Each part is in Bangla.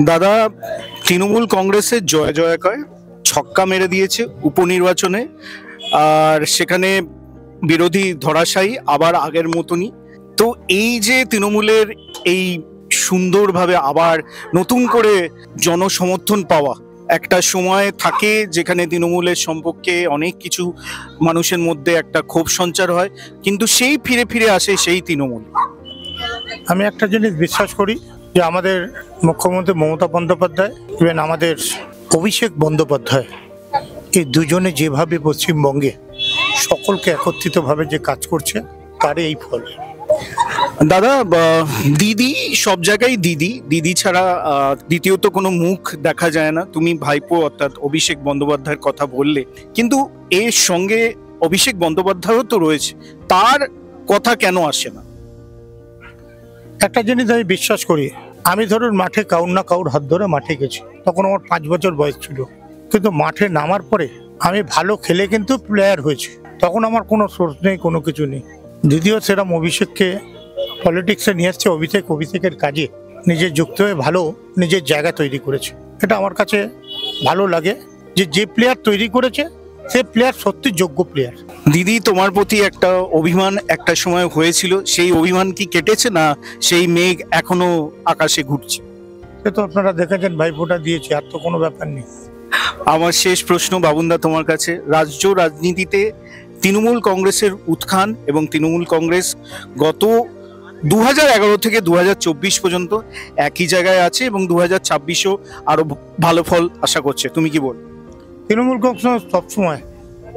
দাদা, তৃণমূল কংগ্রেসের জয় জয়কার ছক্কা মেরে দিয়েছে উপনির্বাচনে। আর সেখানে বিরোধী ধরাশায়ী আবার আগের মতনই। তো এই যে তৃণমূলের এই সুন্দরভাবে আবার নতুন করে জনসমর্থন পাওয়া, একটা সময় থাকে যেখানে তৃণমূলের সম্পর্কে অনেক কিছু মানুষের মধ্যে একটা ক্ষোভ সঞ্চার হয়, কিন্তু সেই ফিরে ফিরে আসে সেই তৃণমূল। আমি একটা জিনিস বিশ্বাস করি যে আমাদের মুখ্যমন্ত্রী মমতা বন্দ্যোপাধ্যায় ইভেন আমাদের অভিষেক বন্দ্যোপাধ্যায়, এই দুজনে যেভাবে পশ্চিমবঙ্গে সকলকে একত্রিতভাবে যে কাজ করছে তারই এই ফল। দাদা, দিদি সব জায়গায় দিদি, দিদি ছাড়া দ্বিতীয়ত কোনো মুখ দেখা যায় না। তুমি ভাইপো অর্থাৎ অভিষেক বন্দ্যোপাধ্যায়ের কথা বললে, কিন্তু এর সঙ্গে অভিষেক বন্দ্যোপাধ্যায়ও তো রয়েছে, তার কথা কেন আসে না? একটা জিনিস আমি বিশ্বাস করি, আমি ধরুন মাঠে কাউর না কাউর হাত ধরে মাঠে গেছি, তখন আমার 5 বছর বয়স ছিল, কিন্তু মাঠে নামার পরে আমি ভালো খেলে কিন্তু প্লেয়ার হয়েছি, তখন আমার কোনো সোর্স নেই, কোনো কিছু নেই। দ্বিতীয় সেরকম অভিষেককে পলিটিক্সে নিয়ে আসছে, অভিষেকের কাজে নিজে যুক্ত হয়ে ভালো নিজের জায়গা তৈরি করেছে। এটা আমার কাছে ভালো লাগে যে যে প্লেয়ার তৈরি করেছে সে প্লেয়ার সত্যি যোগ্য প্লেয়ার। দিদি, তোমার প্রতি একটা অভিমান একটা সময় হয়েছিল, সেই অভিমান কি কেটেছে, না সেই মেঘ এখনো আকাশে ঘুরছে? সে তো আপনারা দেখেছেন, ভাইফোঁটা দিয়েছে, আর তো কোনো ব্যাপার নেই। আমার শেষ প্রশ্ন বাবুনদা তোমার কাছে, রাজ্য রাজনীতিতে তৃণমূল কংগ্রেসের উত্থান এবং তৃণমূল কংগ্রেস গত 2011 থেকে 2024 পর্যন্ত একই জায়গায় আছে এবং 2026-ও আরো ভালো ফল আশা করছে, তুমি কি বল? তৃণমূল কংগ্রেস সবসময়,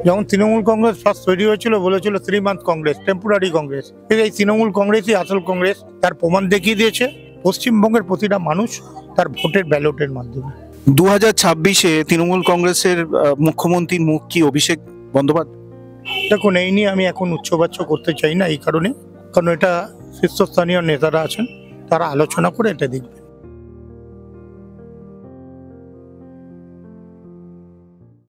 যখন তৃণমূল কংগ্রেস ফার্স্ট তৈরি হয়েছিল বলেছিল 3 মান্থ কংগ্রেস, টেম্পোরারি কংগ্রেস। এই তৃণমূল কংগ্রেসই আসল কংগ্রেস, তার প্রমাণ দেখিয়ে দিয়েছে পশ্চিমবঙ্গের প্রতিটা মানুষ তার ভোটের ব্যালটের মাধ্যমে। 2026-এ তৃণমূল কংগ্রেসের মুখ্যমন্ত্রীর মুখ কি অভিষেক বন্দ্যোপাধ্যায়? দেখুন, এই নিয়ে আমি এখন উচ্চবাচ্য করতে চাই না, এই কারণে, কারণ এটা শীর্ষস্থানীয় নেতারা আছেন, তারা আলোচনা করে এটা দেখবে।